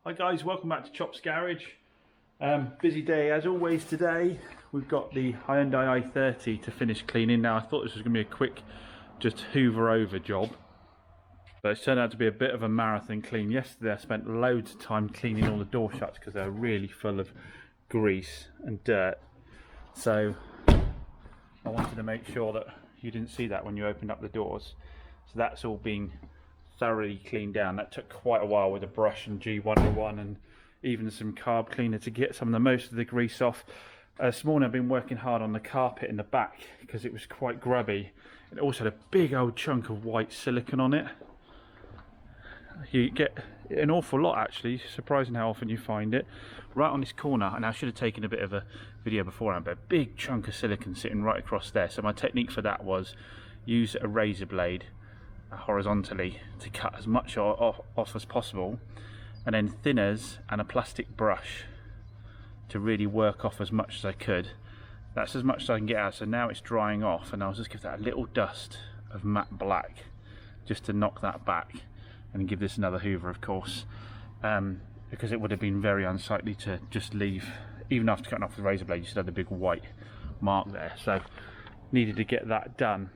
Hi guys, welcome back to Chop's Garage. Busy day as always today. We've got the Hyundai i30 to finish cleaning. Now I thought this was going to be a quick just hoover over job, but it's turned out to be a bit of a marathon clean. Yesterday I spent loads of time cleaning all the door shuts because they're really full of grease and dirt. So I wanted to make sure that you didn't see that when you opened up the doors. So that's all been thoroughly cleaned down. That took quite a while with a brush and G101 and even some carb cleaner to get some of the most of the grease off. This morning I've been working hard on the carpet in the back because it was quite grubby. It also had a big old chunk of white silicone on it. You get an awful lot actually, surprising how often you find it. Right on this corner, and I should have taken a bit of a video beforehand, but a big chunk of silicone sitting right across there. So my technique for that was use a razor blade horizontally to cut as much off as possible, and then thinners and a plastic brush to really work off as much as I could. That's as much as I can get out. So now it's drying off, and I'll just give that a little dust of matte black just to knock that back, and give this another hoover of course, because it would have been very unsightly to just leave. Even after cutting off the razor blade you still had a big white mark there, so needed to get that done.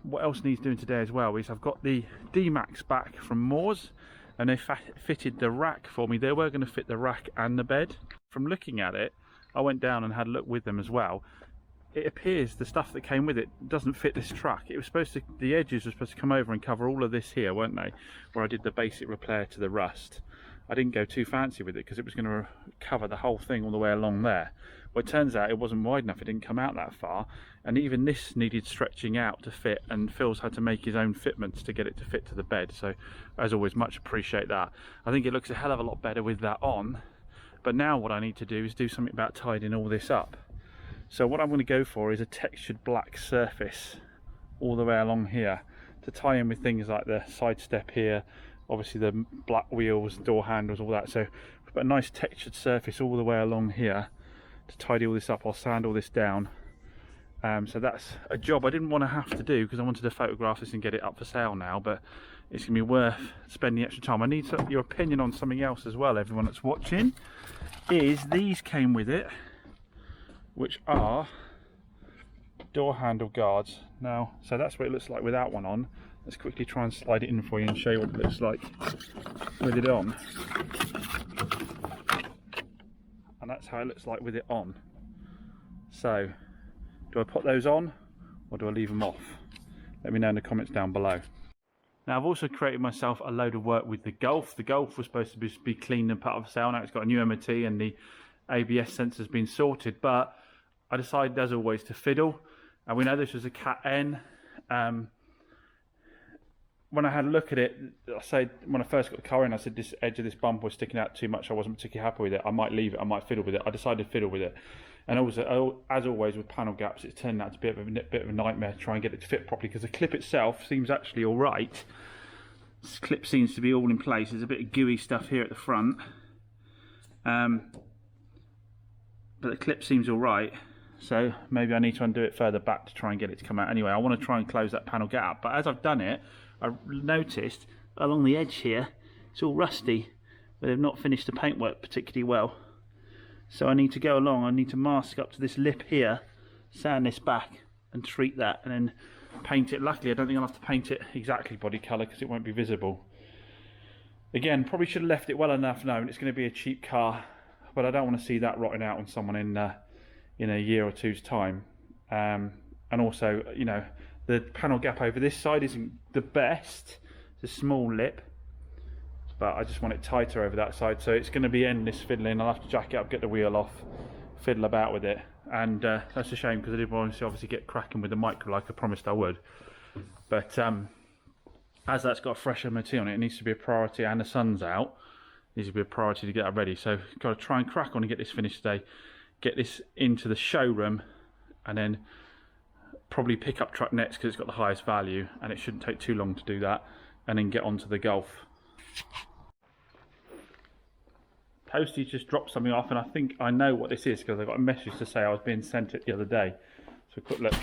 What else needs doing today as well is I've got the D-Max back from Moores, and they fitted the rack for me. They were going to fit the rack and the bed. From looking at it, I went down and had a look with them as well. It appears the stuff that came with it doesn't fit this truck. It was supposed to, the edges were supposed to come over and cover all of this here, weren't they? Where I did the basic repair to the rust. I didn't go too fancy with it because it was going to cover the whole thing all the way along there. Well, it turns out it wasn't wide enough, it didn't come out that far, and even this needed stretching out to fit, and Phil's had to make his own fitments to get it to fit to the bed. So as always, much appreciate that. I think it looks a hell of a lot better with that on, but now what I need to do is do something about tidying all this up. So what I'm going to go for is a textured black surface all the way along here to tie in with things like the side step here, obviously the black wheels, door handles, all that. So a nice textured surface all the way along here to tidy all this up. I'll sand all this down. So that's a job I didn't want to have to do because I wanted to photograph this and get it up for sale now, but it's going to be worth spending extra time. I need your opinion on something else as well, everyone that's watching, is these came with it, which are door handle guards. Now, so that's what it looks like without one on. Let's quickly try and slide it in for you and show you what it looks like with it on. And that's how it looks like with it on. So, do I put those on or do I leave them off? Let me know in the comments down below. Now, I've also created myself a load of work with the Golf. The Golf was supposed to be cleaned and put up for sale. Now it's got a new MOT and the ABS sensor's been sorted, but I decided as always to fiddle. And we know this was a Cat N. When I had a look at it, I said, when I first got the car in, I said this edge of this bumper was sticking out too much. I wasn't particularly happy with it. I might leave it, I might fiddle with it. I decided to fiddle with it. And also, as always with panel gaps, it's turned out to be a bit of a nightmare to try and get it to fit properly, because the clip itself seems actually all right. This clip seems to be all in place. There's a bit of gooey stuff here at the front. But the clip seems all right. So maybe I need to undo it further back to try and get it to come out. Anyway, I want to try and close that panel gap. But as I've done it, I noticed along the edge here, it's all rusty, but they've not finished the paintwork particularly well. So I need to go along, I need to mask up to this lip here, sand this back and treat that, and then paint it. Luckily I don't think I'll have to paint it exactly body colour because it won't be visible. Again, probably should have left it well enough known it's going to be a cheap car, but I don't want to see that rotting out on someone in a year or two's time. And also, you know, the panel gap over this side isn't the best. It's a small lip, but I just want it tighter over that side, so it's going to be endless fiddling. I'll have to jack it up, get the wheel off, fiddle about with it, and that's a shame because I did want to obviously get cracking with the micro like I promised I would. But as that's got a fresh MOT on it, it needs to be a priority, and the sun's out, it needs to be a priority to get that ready. So got to try and crack on and get this finished today, get this into the showroom, and then probably pick up truck next because it's got the highest value, and it shouldn't take too long to do that, and then get onto the Golf. Postie just dropped something off, and I think I know what this is because I got a message to say I was being sent it the other day. So a quick look.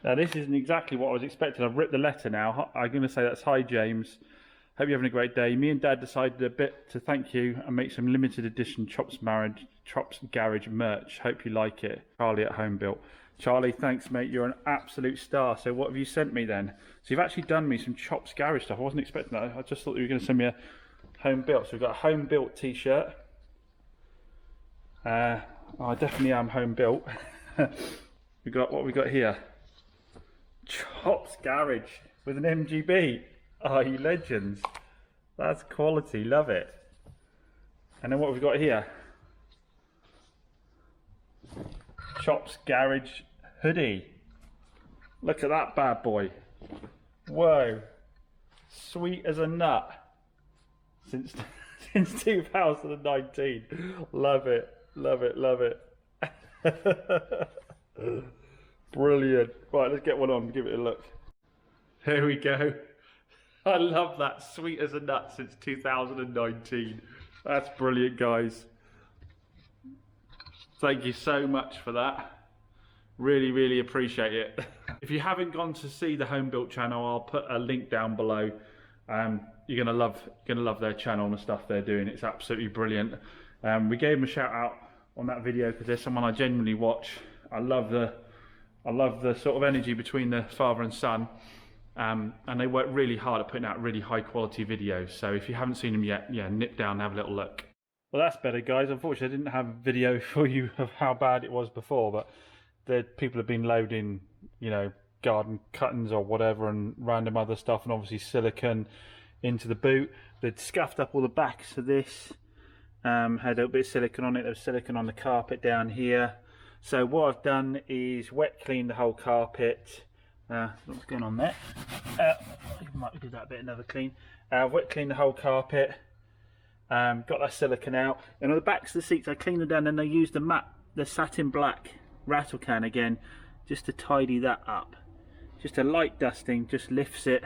Now this isn't exactly what I was expecting. I've ripped the letter now. I'm going to say that's hi James. Hope you're having a great day. Me and Dad decided a bit to thank you and make some limited edition Chops Garage merch. Hope you like it. Charlie at Home Built. Charlie, thanks mate, you're an absolute star. So what have you sent me then? So you've actually done me some Chops Garage stuff. I wasn't expecting that. I just thought you were going to send me a Home Built. So we've got a Home Built t-shirt. I definitely am Home Built. We got what we got here. Chops Garage with an MGB. Oh, you legends. That's quality, love it. And then what we've got here. Chops Garage hoodie. Look at that bad boy. Whoa. Sweet as a nut. Since 2019. Love it, love it, love it. Brilliant. Right, let's get one on, give it a look. Here we go. I love that. Sweet as a nut since 2019. That's brilliant, guys. Thank you so much for that. Really, really appreciate it. If you haven't gone to see the Home Built channel, I'll put a link down below. You're gonna love their channel and the stuff they're doing. It's absolutely brilliant. We gave them a shout out on that video because they're someone I genuinely watch. I love the sort of energy between the father and son. And they work really hard at putting out really high quality videos. So if you haven't seen them yet, yeah, nip down and have a little look. Well, that's better, guys. Unfortunately, I didn't have a video for you of how bad it was before, but the people have been loading, you know, garden cuttings or whatever and random other stuff, and obviously silicone into the boot. They'd scuffed up all the backs of this, had a little bit of silicone on it. There was silicone on the carpet down here. So what I've done is wet clean the whole carpet. What's going on there? I might do that bit, another clean. Wet clean the whole carpet. Got that silicone out. And on the backs of the seats, I cleaned them down, and I used the satin black rattle can again, just to tidy that up. Just a light dusting, just lifts it,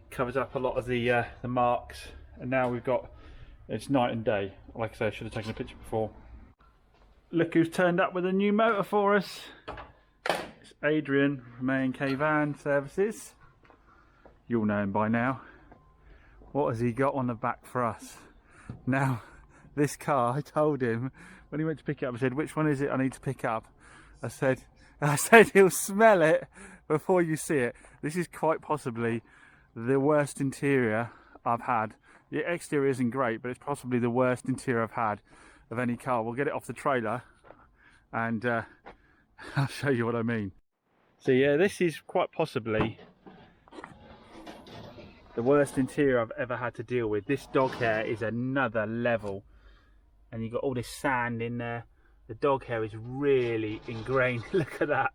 covers up a lot of the marks. And now we've got, it's night and day. Like I say, I should have taken a picture before. Look who's turned up with a new motor for us. It's Adrian from A&K Van Services. You'll know him by now. What has he got on the back for us? Now, this car, I told him when he went to pick it up, I said, which one is it I need to pick up? I said he'll smell it before you see it. This is quite possibly the worst interior I've had. The exterior isn't great, but it's possibly the worst interior I've had of any car. We'll get it off the trailer and I'll show you what I mean. So yeah, this is quite possibly the worst interior I've ever had to deal with. This dog hair is another level, and you've got all this sand in there. The dog hair is really ingrained. Look at that,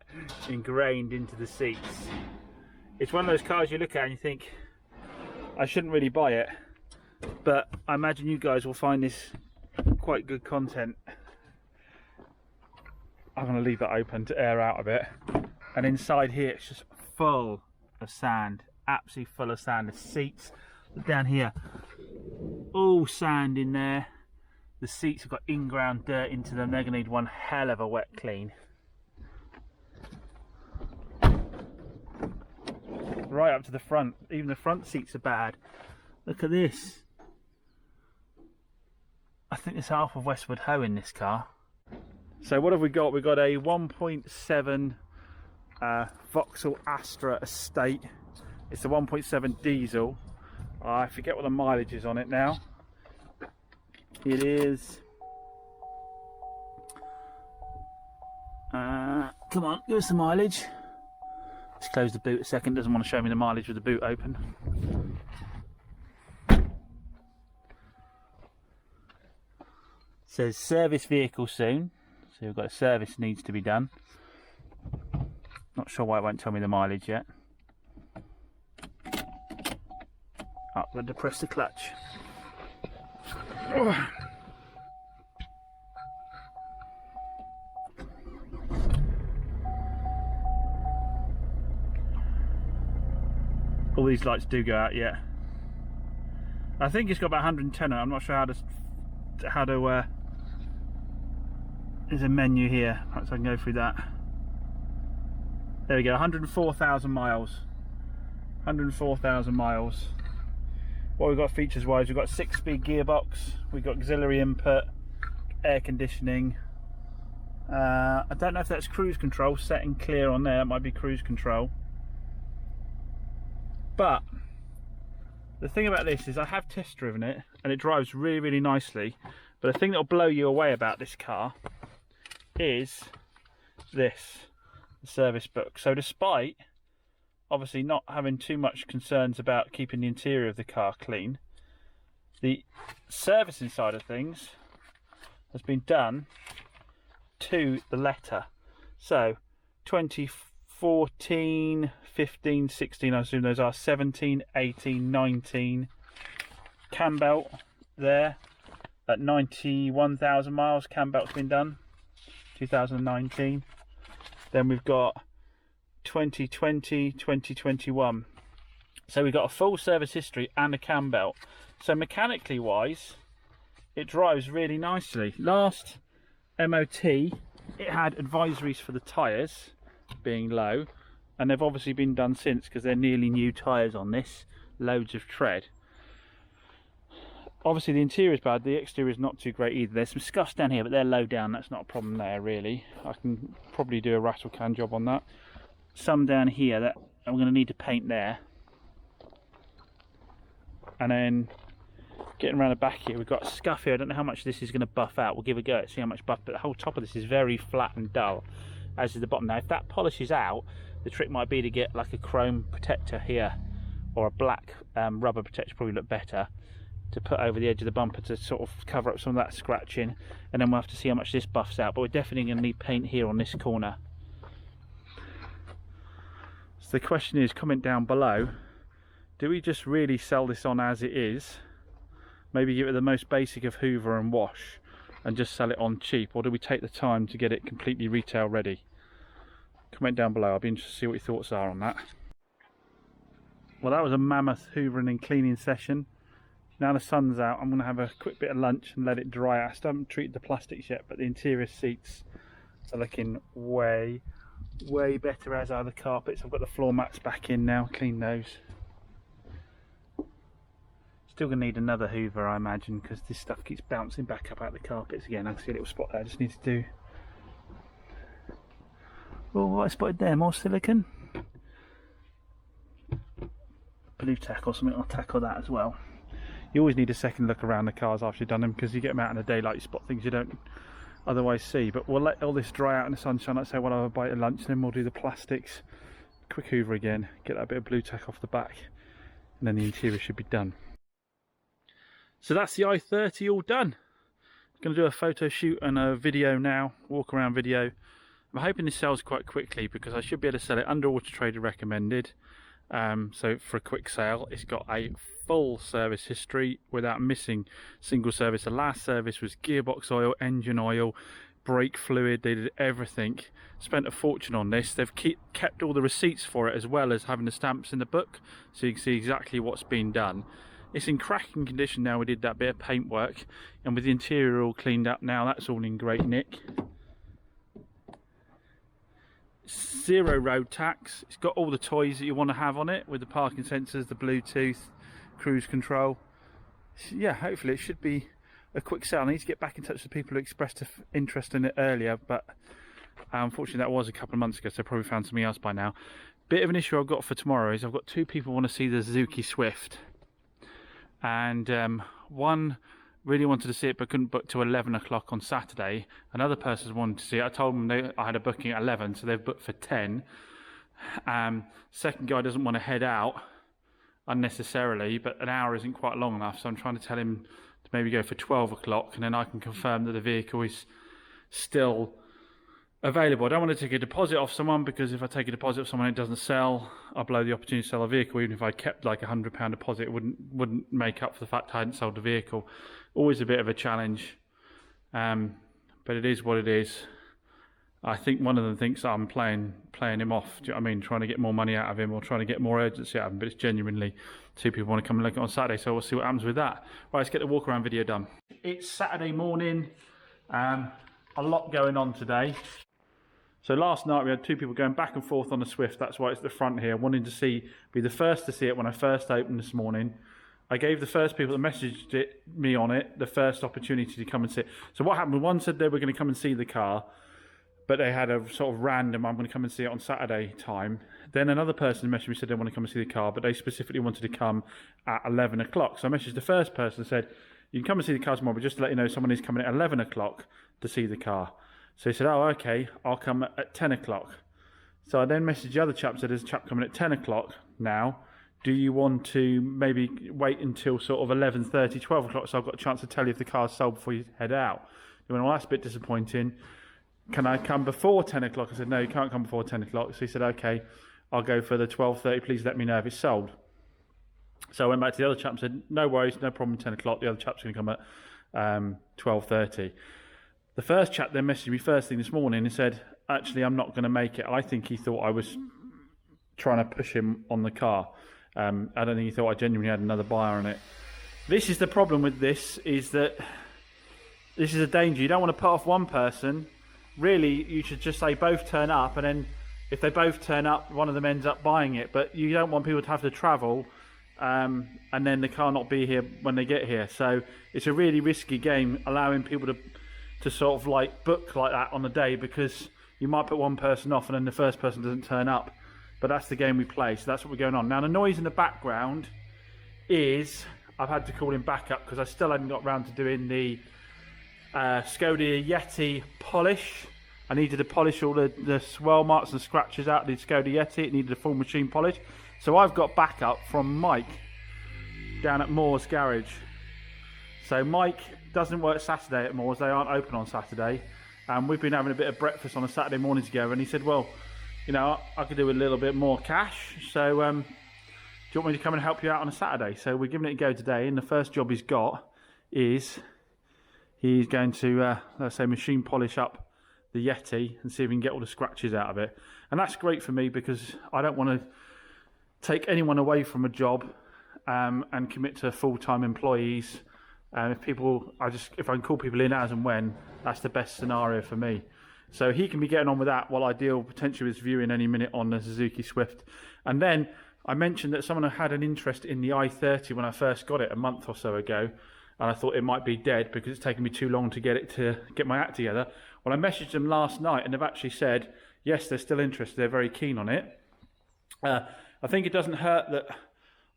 ingrained into the seats. It's one of those cars you look at and you think, I shouldn't really buy it, but I imagine you guys will find this quite good content. I'm going to leave that open to air out a bit. And inside here it's just full of sand, absolutely full of sand. The seats down here, all sand in there. The seats have got in-ground dirt into them. They're going to need one hell of a wet clean. Right up to the front. Even the front seats are bad. Look at this. I think there's half of Westwood Ho in this car. So what have we got? We've got a 1.7 Vauxhall Astra Estate. It's a 1.7 diesel. I forget what the mileage is on it now. It is... come on, give us the mileage. Let's close the boot a second. Doesn't want to show me the mileage with the boot open. Says service vehicle soon. So we've got a service needs to be done. Not sure why it won't tell me the mileage yet. Oh, I've got to press the clutch. Oh. All these lights do go out yet. I think it's got about 110. I'm not sure how to there's a menu here, perhaps I can go through that. There we go, 104,000 miles. 104,000 miles. What we've got features wise, we've got a 6-speed gearbox, we've got auxiliary input, air conditioning. I don't know if that's cruise control, set and clear on there, it might be cruise control. But the thing about this is I have test driven it and it drives really, really nicely. But the thing that will blow you away about this car is this, the service book. So despite obviously not having too much concerns about keeping the interior of the car clean, the servicing side of things has been done to the letter. So 2014, 15, 16, I assume those are 17, 18, 19. Cam belt there at 91,000 miles, cam belt's been done, 2019. Then we've got 2020, 2021. So we've got a full service history and a cam belt. So mechanically wise, it drives really nicely. Last MOT, it had advisories for the tyres being low, and they've obviously been done since because they're nearly new tyres on this, loads of tread. Obviously the interior is bad, the exterior is not too great either. There's some scuffs down here, but they're low down, that's not a problem there really. I can probably do a rattle can job on that. Some down here that I'm going to need to paint there. And then getting around the back here, we've got a scuff here. I don't know how much this is going to buff out. We'll give it a go, see how much buff, but the whole top of this is very flat and dull, as is the bottom. Now if that polishes out, the trick might be to get like a chrome protector here, or a black rubber protector, probably look better, to put over the edge of the bumper to sort of cover up some of that scratching. And then we'll have to see how much this buffs out, but we're definitely going to need paint here on this corner. So the question is, comment down below, do we just really sell this on as it is, maybe give it the most basic of hoover and wash and just sell it on cheap, or do we take the time to get it completely retail ready? Comment down below, I'll be interested to see what your thoughts are on that. Well, that was a mammoth hoovering and cleaning session. Now the sun's out, I'm going to have a quick bit of lunch and let it dry out. I still haven't treated the plastics yet, but the interior seats are looking way better, as are the carpets. I've got the floor mats back in now, clean those. Still going to need another hoover, I imagine, because this stuff keeps bouncing back up out the carpets again. I can see a little spot there, I just need to do. Oh, what I spotted there, more silicone. Blue tack or something, I'll tackle that as well. You always need a second look around the cars after you've done them, because you get them out in the daylight, you spot things you don't otherwise see. But we'll let all this dry out in the sunshine. Like I say, we'll have a bite of lunch, and then we'll do the plastics, quick hoover again, get that bit of blue tack off the back, and then the interior should be done. So that's the i30 all done. I'm going to do a photo shoot and a video now, walk around video. I'm hoping this sells quite quickly because I should be able to sell it under Auto Trader recommended. So for a quick sale, it's got a full service history without missing single service. The last service was gearbox oil, engine oil, brake fluid. They did everything, spent a fortune on this. They've kept all the receipts for it, as well as having the stamps in the book, so you can see exactly what's been done. It's in cracking condition now. We did that bit of paint work, and with the interior all cleaned up now, that's all in great nick. 0 road tax. It's got all the toys that you want to have on it, with the parking sensors, the Bluetooth, cruise control. Yeah, hopefully it should be a quick sale. I need to get back in touch with people who expressed interest in it earlier, but unfortunately that was a couple of months ago, so I probably found something else by now. Bit of an issue I've got for tomorrow is I've got 2 people who want to see the Suzuki Swift, and one really wanted to see it but couldn't book till 11 o'clock on Saturday. Another person wanted to see it. I told them I had a booking at 11, so they've booked for 10. Second guy doesn't want to head out unnecessarily, but an hour isn't quite long enough, so I'm trying to tell him to maybe go for 12 o'clock, and then I can confirm that the vehicle is still available. I don't want to take a deposit off someone, because if I take a deposit off someone and it doesn't sell, I'll blow the opportunity to sell a vehicle. Even if I kept like £100 deposit, it wouldn't make up for the fact I hadn't sold the vehicle. Always a bit of a challenge, but it is what it is. I think one of them thinks I'm playing him off. Do you know what I mean? Trying to get more money out of him, or trying to get more urgency out of him. But it's genuinely 2 people want to come and look at it on Saturday, so we'll see what happens with that. Right, let's get the walk around video done. It's Saturday morning. A lot going on today. So last night we had 2 people going back and forth on the Swift. That's why it's the front here. Wanting to be the first to see it when I first opened this morning. I gave the first people that messaged me on it the first opportunity to come and see it. So what happened, one said they were going to come and see the car, but they had a sort of random, I'm going to come and see it on Saturday time. Then another person messaged me, said they want to come and see the car, but they specifically wanted to come at 11 o'clock. So I messaged the first person and said, you can come and see the car tomorrow, but just to let you know, someone is coming at 11 o'clock to see the car. So he said, oh, okay, I'll come at 10 o'clock. So I then messaged the other chap and said, there's a chap coming at 10 o'clock now. Do you want to maybe wait until sort of 11:30, 12 o'clock so I've got a chance to tell you if the car's sold before you head out? He went, well, that's a bit disappointing. Can I come before 10 o'clock? I said, no, you can't come before 10 o'clock. So he said, okay, I'll go for the 12:30. Please let me know if it's sold. So I went back to the other chap and said, no worries, no problem, 10 o'clock. The other chap's going to come at 12:30. The first chap then messaged me first thing this morning and said, actually, I'm not going to make it. I think he thought I was trying to push him on the car. I don't think he thought I genuinely had another buyer on it. This is the problem with this, is that this is a danger. You don't want to put off one person. Really, you should just say both turn up, and then if they both turn up, one of them ends up buying it. But you don't want people to have to travel and then the car not be here when they get here. So it's a really risky game, allowing people to sort of like book like that on the day, because you might put one person off and then the first person doesn't turn up. But that's the game we play, so that's what we're going on. Now the noise in the background is, I've had to call in backup because I still hadn't got round to doing the Skoda Yeti polish. I needed to polish all the swirl marks and scratches out of the Skoda Yeti. It needed a full machine polish. So I've got backup from Mike down at Moore's Garage. So Mike doesn't work Saturday at Moore's, they aren't open on Saturday. And we've been having a bit of breakfast on a Saturday morning together, and he said, well, you know, I could do with a little bit more cash, so do you want me to come and help you out on a Saturday? So we're giving it a go today, and the first job he's got is he's going to, let's say, machine polish up the Yeti and see if we can get all the scratches out of it. And that's great for me because I don't want to take anyone away from a job and commit to full-time employees. And if I can call people in as and when, that's the best scenario for me. So he can be getting on with that while I deal potentially with viewing any minute on the Suzuki Swift. And then I mentioned that someone had an interest in the i30 when I first got it a month or so ago, and I thought it might be dead because it's taken me too long to get my act together. Well, I messaged them last night and they've actually said, yes, they're still interested, they're very keen on it. I think it doesn't hurt that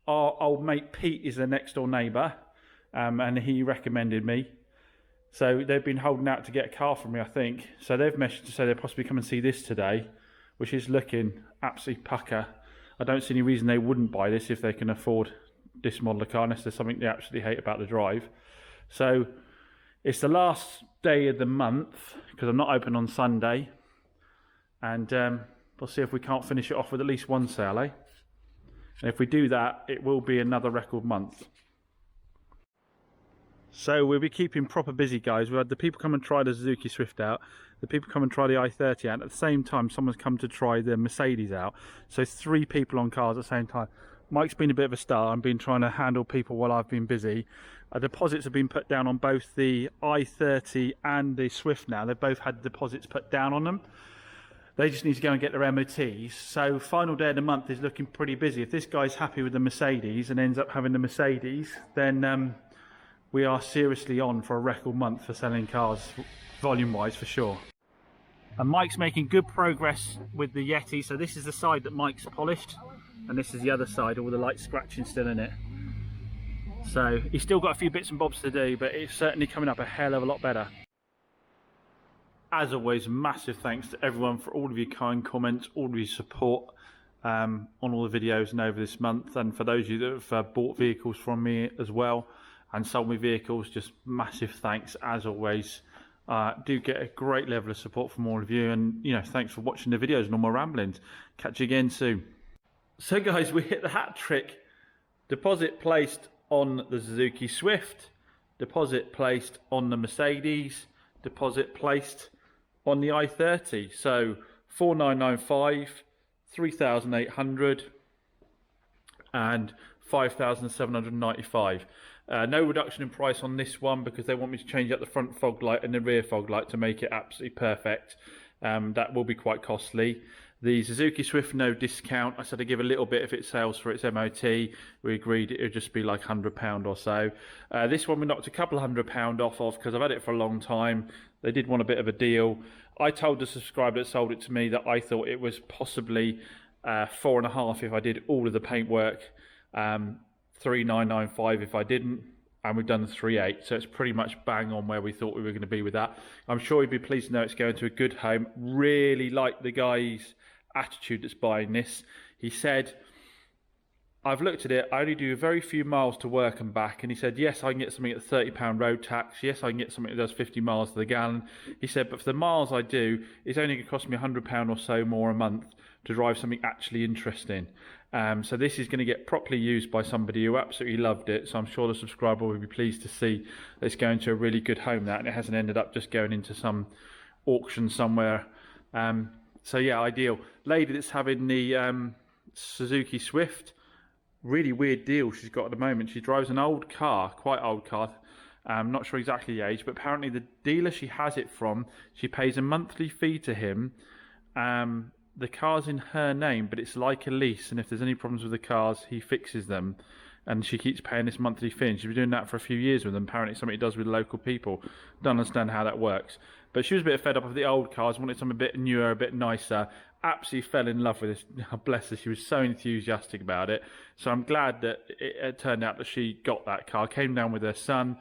our old mate Pete is their next door neighbour, and he recommended me. So they've been holding out to get a car from me, I think. So they've messaged to say they'll possibly come and see this today, which is looking absolutely pucker. I don't see any reason they wouldn't buy this if they can afford this model of car, unless there's something they absolutely hate about the drive. So it's the last day of the month, because I'm not open on Sunday. And we'll see if we can't finish it off with at least one sale, eh? And if we do that, it will be another record month. So we'll be keeping proper busy, guys. We had the people come and try the Suzuki Swift out, the people come and try the i30 out, and at the same time someone's come to try the Mercedes out. So 3 people on cars at the same time. Mike's been a bit of a star and been trying to handle people while I've been busy. Deposits have been put down on both the i30 and the Swift now. They've both had deposits put down on them. They just need to go and get their MOTs. So final day of the month is looking pretty busy. If this guy's happy with the Mercedes and ends up having the Mercedes, then we are seriously on for a record month for selling cars, volume-wise, for sure. And Mike's making good progress with the Yeti. So this is the side that Mike's polished, and this is the other side, all the light scratching still in it. So he's still got a few bits and bobs to do, but it's certainly coming up a hell of a lot better. As always, massive thanks to everyone for all of your kind comments, all of your support on all the videos and over this month. And for those of you that have bought vehicles from me as well, and sold me vehicles, just massive thanks as always. Do get a great level of support from all of you, and you know, thanks for watching the videos and all my ramblings. Catch you again soon. So guys, we hit the hat trick. Deposit placed on the Suzuki Swift, deposit placed on the Mercedes, deposit placed on the i30. So 4995, 3800 and 5795. No reduction in price on this one because they want me to change out the front fog light and the rear fog light to make it absolutely perfect. That will be quite costly. The Suzuki Swift, no discount. I said I'd give a little bit if it sells for its MOT. We agreed it would just be like £100 or so. This one we knocked a couple of £100 off of because I've had it for a long time. They did want a bit of a deal. I told the subscriber that sold it to me that I thought it was possibly 4.5 if I did all of the paintwork, 3,995 if I didn't, and we've done the 3.8, so it's pretty much bang on where we thought we were going to be with that. I'm sure you'd be pleased to know it's going to a good home. Really like the guy's attitude that's buying this. He said, I've looked at it, I only do very few miles to work and back, and he said, yes, I can get something at £30 road tax, yes, I can get something that does 50 miles to the gallon. He said, but for the miles I do, it's only going to cost me £100 or so more a month to drive something actually interesting. So this is going to get properly used by somebody who absolutely loved it, so I'm sure the subscriber will be pleased to see that it's going to a really good home, that, and it hasn't ended up just going into some auction somewhere. So yeah, ideal. Lady that's having the Suzuki Swift, really weird deal she's got at the moment. She drives an old car, quite old car. Not sure exactly the age, but apparently the dealer she has it from, she pays a monthly fee to him. The car's in her name, but it's like a lease, and if there's any problems with the cars, he fixes them. And she keeps paying this monthly fee, and she's been doing that for a few years with them. Apparently it's something he does with local people. Don't understand how that works. But she was a bit fed up of the old cars, wanted something a bit newer, a bit nicer. Absolutely fell in love with this. Bless her, she was so enthusiastic about it. So I'm glad that it turned out that she got that car. Came down with her son,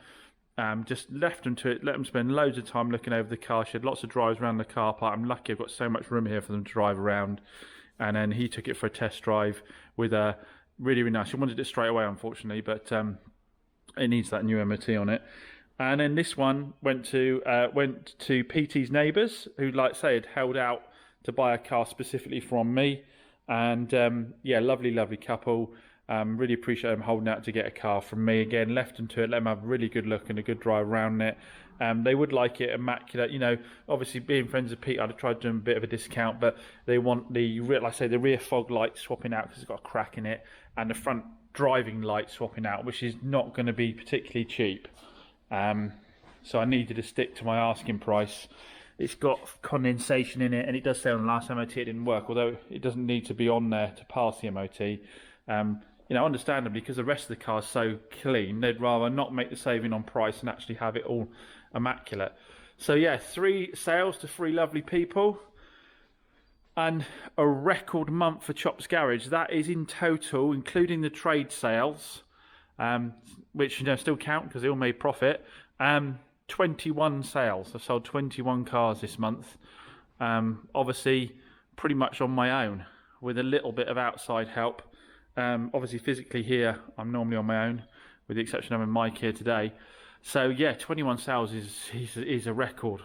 just left them to it, let them spend loads of time looking over the car. She had lots of drives around the car park. I'm lucky I've got so much room here for them to drive around. And then he took it for a test drive with a really, really nice. She wanted it straight away, unfortunately, but it needs that new MOT on it. And then this one went to PT's neighbours, who, like I say, had held out to buy a car specifically from me. And yeah, lovely, lovely couple. Really appreciate them holding out to get a car from me. Again, left them to it, let them have a really good look and a good drive around it. They would like it immaculate. You know, obviously being friends with Pete, I'd have tried to do them a bit of a discount, but they want the, like I say, the rear fog light swapping out because it's got a crack in it, and the front driving light swapping out, which is not going to be particularly cheap. So I needed to stick to my asking price. It's got condensation in it, and it does say on the last MOT it didn't work, although it doesn't need to be on there to pass the MOT. You know, understandably, because the rest of the car is so clean, they'd rather not make the saving on price and actually have it all immaculate. So yeah, 3 sales to 3 lovely people, and a record month for Chops Garage. That is in total, including the trade sales, which, you know, still count because they all made profit. 21 sales. I've sold 21 cars this month. Obviously, pretty much on my own, with a little bit of outside help. Obviously, physically here, I'm normally on my own, with the exception of having Mike here today. So yeah, 21 sales is a record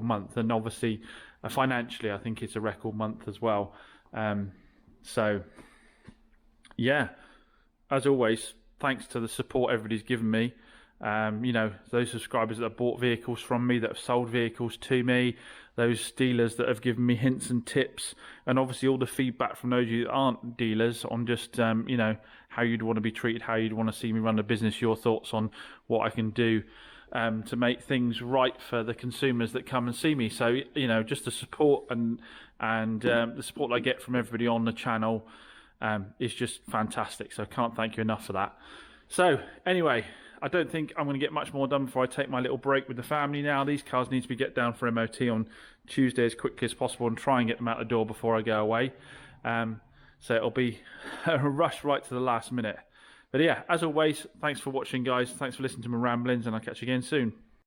month, and obviously, financially, I think it's a record month as well. So yeah, as always, thanks to the support everybody's given me. You know, those subscribers that have bought vehicles from me, that have sold vehicles to me, those dealers that have given me hints and tips, and obviously all the feedback from those of you that aren't dealers on just, you know, how you'd want to be treated, how you'd want to see me run the business, your thoughts on what I can do to make things right for the consumers that come and see me. So, you know, just the support and the support I get from everybody on the channel is just fantastic. So I can't thank you enough for that. So anyway, I don't think I'm going to get much more done before I take my little break with the family now. These cars need to be get down for MOT on Tuesday as quickly as possible and try and get them out the door before I go away. So it'll be a rush right to the last minute. But yeah, as always, thanks for watching, guys. Thanks for listening to my ramblings, and I'll catch you again soon.